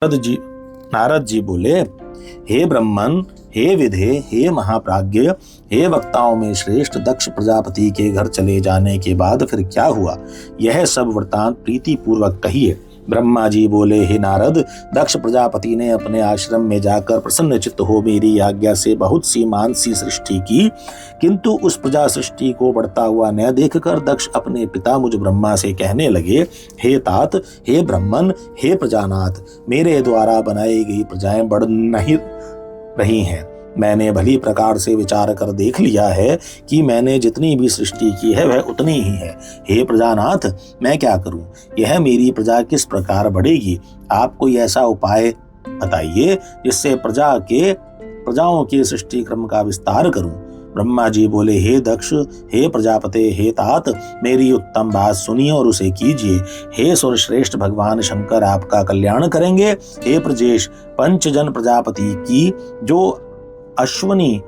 नारद जी बोले, हे ब्रह्मन, हे विधे, हे महाप्राज्ञ, हे वक्ताओं में श्रेष्ठ दक्ष प्रजापति के घर चले जाने के बाद फिर क्या हुआ, यह सब वृतांत प्रीति पूर्वक कहिए। ब्रह्मा जी बोले, हे नारद, दक्ष प्रजापति ने अपने आश्रम में जाकर प्रसन्न चित्त हो मेरी आज्ञा से बहुत सी मानसी सृष्टि की, किंतु उस प्रजा सृष्टि को बढ़ता हुआ न देखकर दक्ष अपने पिता मुझ ब्रह्मा से कहने लगे, हे तात, हे ब्रह्मन, हे प्रजानाथ, मेरे द्वारा बनाई गई प्रजाएं बढ़ नहीं रही हैं। मैंने भली प्रकार से विचार कर देख लिया है कि मैंने जितनी भी सृष्टि की है वह उतनी ही है। हे प्रजानाथ, मैं क्या करूं? यह मेरी प्रजा किस प्रकार बढ़ेगी? आप कोई ऐसा उपाय बताइए जिससे प्रजाओं के सृष्टि क्रम का विस्तार करूं। ब्रह्मा जी बोले, हे दक्ष, हे प्रजापते, हे तात, मेरी उत्तम बात सुनिए और उसे कीजिए। हे सुरश्रेष्ठ भगवान शंकर आपका कल्याण करेंगे। हे प्रजेश, पंचजन प्रजापति की जो अश्वनी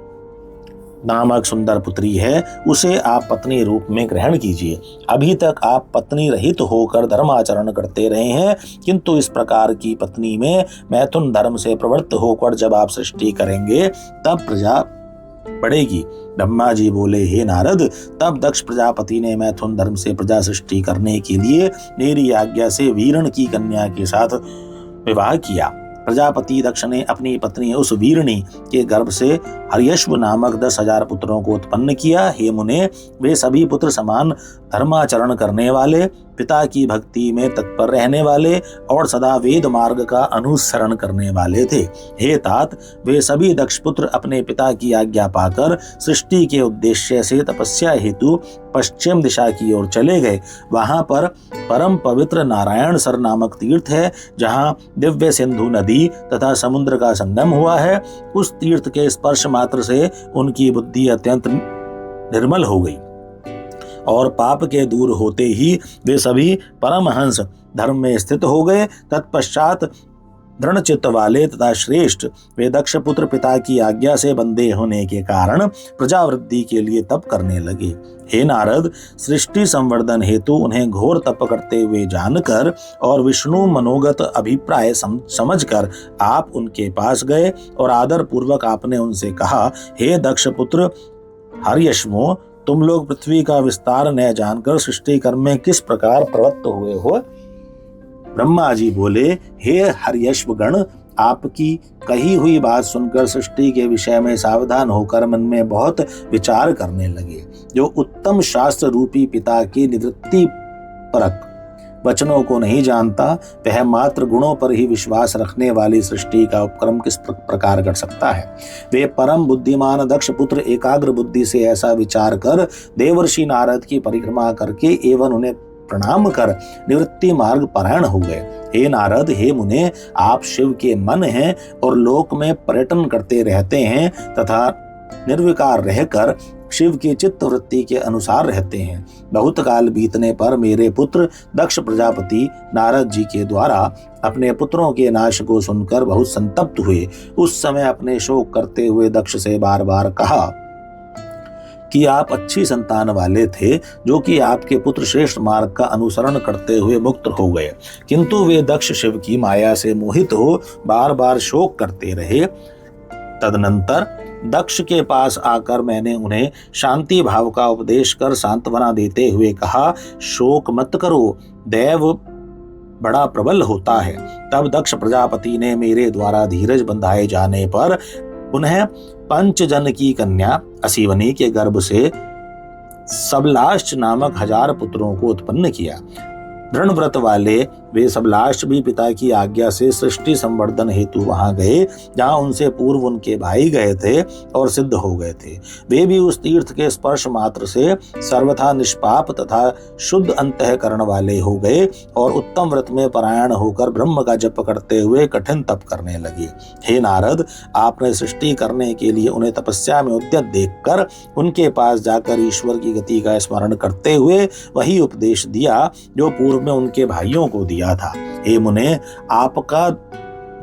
नामक सुंदर पुत्री है उसे आप पत्नी रूप में ग्रहण कीजिए। अभी तक आप पत्नी रहित होकर धर्माचरण करते रहे हैं, किंतु इस प्रकार की पत्नी में मैथुन धर्म से प्रवृत्त होकर जब आप सृष्टि करेंगे तब प्रजा बढ़ेगी। ब्रह्मा जी बोले, हे नारद, तब दक्ष प्रजापति ने मैथुन धर्म से प्रजा सृष्टि करने के लिए मेरी आज्ञा से वीरण की कन्या के साथ विवाह किया। प्रजापति दक्ष ने अपनी पत्नी उस वीरणी के गर्भ से हर्यश्व नामक 10,000 पुत्रों को उत्पन्न किया। हे मुने, वे सभी पुत्र समान धर्माचरण करने वाले, पिता की भक्ति में तत्पर रहने वाले और सदा वेद मार्ग का अनुसरण करने वाले थे। हे तात, वे सभी दक्ष पुत्र अपने पिता की आज्ञा पाकर सृष्टि के उद्देश्य से तपस्या हेतु पश्चिम दिशा की ओर चले गए। वहां पर परम पवित्र नारायण सर नामक तीर्थ है, जहां दिव्य सिंधु नदी तथा समुद्र का संगम हुआ है। उस तीर्थ के स्पर्श मात्र से उनकी बुद्धि अत्यंत निर्मल हो गई और पाप के दूर होते ही वे सभी परमहंस धर्म में स्थित हो गए। तत्पश्चात दृढ़ चित्त वाले तथा श्रेष्ठ वे दक्ष पुत्र पिता की आज्ञा से बंधे होने के कारण प्रजावृद्धि के लिए तप करने लगे। हे नारद, सृष्टि संवर्धन हेतु उन्हें घोर तप करते हुए जानकर और विष्णु मनोगत अभिप्राय समझकर आप उनके पास गए और आदर पूर्वक आपने उनसे कहा, हे दक्ष पुत्र हर्यश्वो, तुम लोग पृथ्वी का विस्तार न जानकर सृष्टि कर्म में किस प्रकार प्रवृत्त हुए हो? ब्रह्मा जी बोले, हे हर्यश्व गण, आपकी कही हुई बात सुनकर सृष्टि के विषय में सावधान होकर मन में बहुत विचार करने लगे। जो उत्तम शास्त्र रूपी पिता की निवृत्ति परक वचनों को नहीं जानता, वह मात्र गुणों पर ही विश्वास रखने वाली सृष्टि का उपक्रम किस प्रकार कर सकता है? वे परम बुद्धिमान दक्ष पुत्र एकाग्र बुद्धि से ऐसा विचार कर देवर्षि नारद की परिक्रमा करके एवं उन्हें प्रणाम कर निवृत्ति मार्ग परायण हो गए। हे नारद, हे मुने, आप शिव के मन हैं और लोक में पर्यटन करते रहते हैं तथा निर्विकार रहकर शिव की चित्त वृत्ति के अनुसार रहते हैं। बहुत काल बीतने पर मेरे पुत्र दक्ष प्रजापति नारद जी के द्वारा अपने पुत्रों के नाश को सुनकर बहुत संतप्त हुए। उस समय अपने शोक करते हुए दक्ष से बार बार कहा कि आप अच्छी संतान वाले थे, जो कि आपके पुत्र श्रेष्ठ मार्ग का अनुसरण करते हुए मुक्त हो गए, किंतु वे दक्ष शिव की माया से मोहित हो बार बार शोक करते रहे। तदनंतर दक्ष के पास आकर मैंने उन्हें शांति भाव का उपदेश कर सांत्वना देते हुए कहा, शोक मत करो, दैव बड़ा प्रबल होता है। तब दक्ष प्रजापति ने मेरे द्वारा धीरज बंधाए जाने पर उन्हें पंचजन की कन्या असीवनी के गर्भ से सबलाश्च नामक 1000 पुत्रों को उत्पन्न किया। दृढ़ व्रत वाले वे सबलाश्च भी पिता की आज्ञा से सृष्टि संवर्धन हेतु वहां गए, जहां उनसे पूर्व उनके भाई गए थे और सिद्ध हो गए थे। वे भी उस तीर्थ के स्पर्श मात्र से सर्वथा निष्पाप तथा शुद्ध अंतःकरण वाले हो गए और उत्तम व्रत में परायण होकर ब्रह्म का जप करते हुए कठिन तप करने लगे। हे नारद, आपने सृष्टि करने के लिए उन्हें तपस्या में उद्यत देखकर उनके पास जाकर ईश्वर की गति का स्मरण करते हुए वही उपदेश दिया जो पूर्व में उनके भाइयों को दिया था। हे मुने, आपका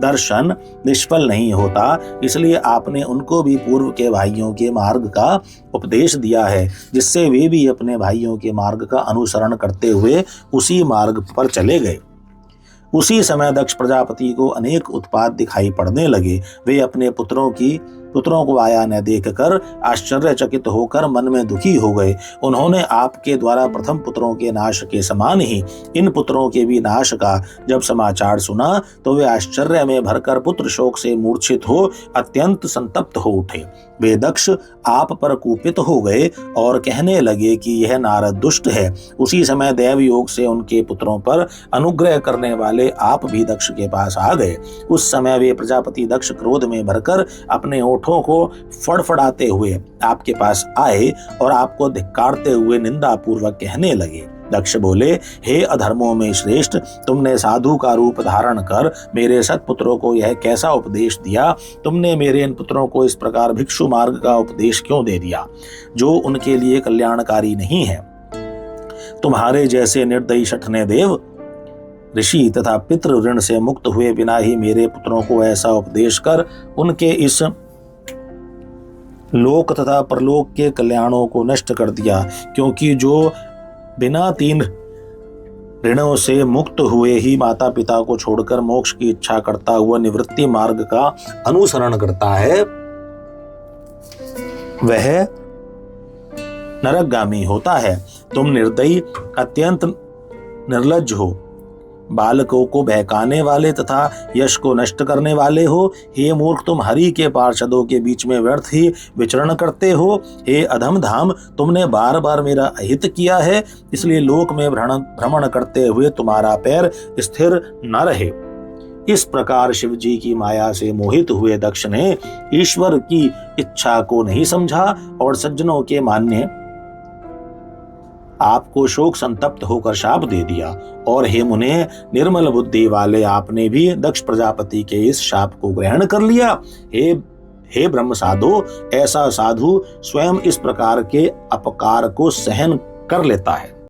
दर्शन निष्फल नहीं होता, इसलिए आपने उनको भी पूर्व के भाइयों के मार्ग का उपदेश दिया है, जिससे वे भी अपने भाइयों के मार्ग का अनुसरण करते हुए उसी मार्ग पर चले गए। उसी समय दक्ष प्रजापति को अनेक उत्पात दिखाई पड़ने लगे। वे अपने पुत्रों को आया न देखकर आश्चर्यचकित होकर मन में दुखी हो गए। उन्होंने आपके द्वारा प्रथम पुत्रों के नाश के समान ही इन पुत्रों के भी नाश का जब समाचार सुना तो वे आश्चर्य में भरकर पुत्र शोक से मूर्छित हो अत्यंत संतप्त हो उठे। वे दक्ष आप पर कुपित हो गए और कहने लगे कि यह नारद दुष्ट है। उसी समय देव योग से उनके पुत्रों पर अनुग्रह करने वाले आप भी दक्ष के पास आ गए। उस समय वे प्रजापति दक्ष क्रोध में भरकर अपने ओठों को फड़फड़ाते हुए आपके पास आए और आपको धिक्कारते हुए निंदा पूर्वक कहने लगे। दक्ष बोले, हे अधर्मों में श्रेष्ठ, तुमने साधु का रूप धारण कर मेरे सत्पुत्रों को यह कैसा उपदेश दिया? तुमने मेरे इन पुत्रों को इस प्रकार भिक्षु मार्ग का उपदेश क्यों दे दिया जो उनके लिए कल्याणकारी नहीं है? तुम्हारे जैसे निर्दयी शठने देव ऋषि तथा पितृ ऋण से मुक्त हुए बिना ही मेरे पुत्रों को ऐसा उपदेश कर उनके इस लोक तथा परलोक के कल्याणों को नष्ट कर दिया। क्योंकि जो बिना 3 ऋणों से मुक्त हुए ही माता पिता को छोड़कर मोक्ष की इच्छा करता हुआ निवृत्ति मार्ग का अनुसरण करता है, वह नरकगामी होता है। तुम निर्दयी अत्यंत निर्लज्ज हो, बालकों को बहकाने वाले तथा यश को नष्ट करने वाले हो। हे मूर्ख, तुम हरि के पार्षदों के बीच में व्यर्थ ही विचरण करते हो। हे अधम धाम, तुमने बार बार मेरा अहित किया है, इसलिए लोक में भ्रमण करते हुए तुम्हारा पैर स्थिर न रहे। इस प्रकार शिव जी की माया से मोहित हुए दक्ष ने ईश्वर की इच्छा को नहीं समझा और सज्जनों के मान्य आपको शोक संतप्त होकर शाप दे दिया। और हे मुने, निर्मल बुद्धि वाले आपने भी दक्ष प्रजापति के इस शाप को ग्रहण कर लिया। हे ब्रह्म साधो, ऐसा साधु स्वयं इस प्रकार के अपकार को सहन कर लेता है।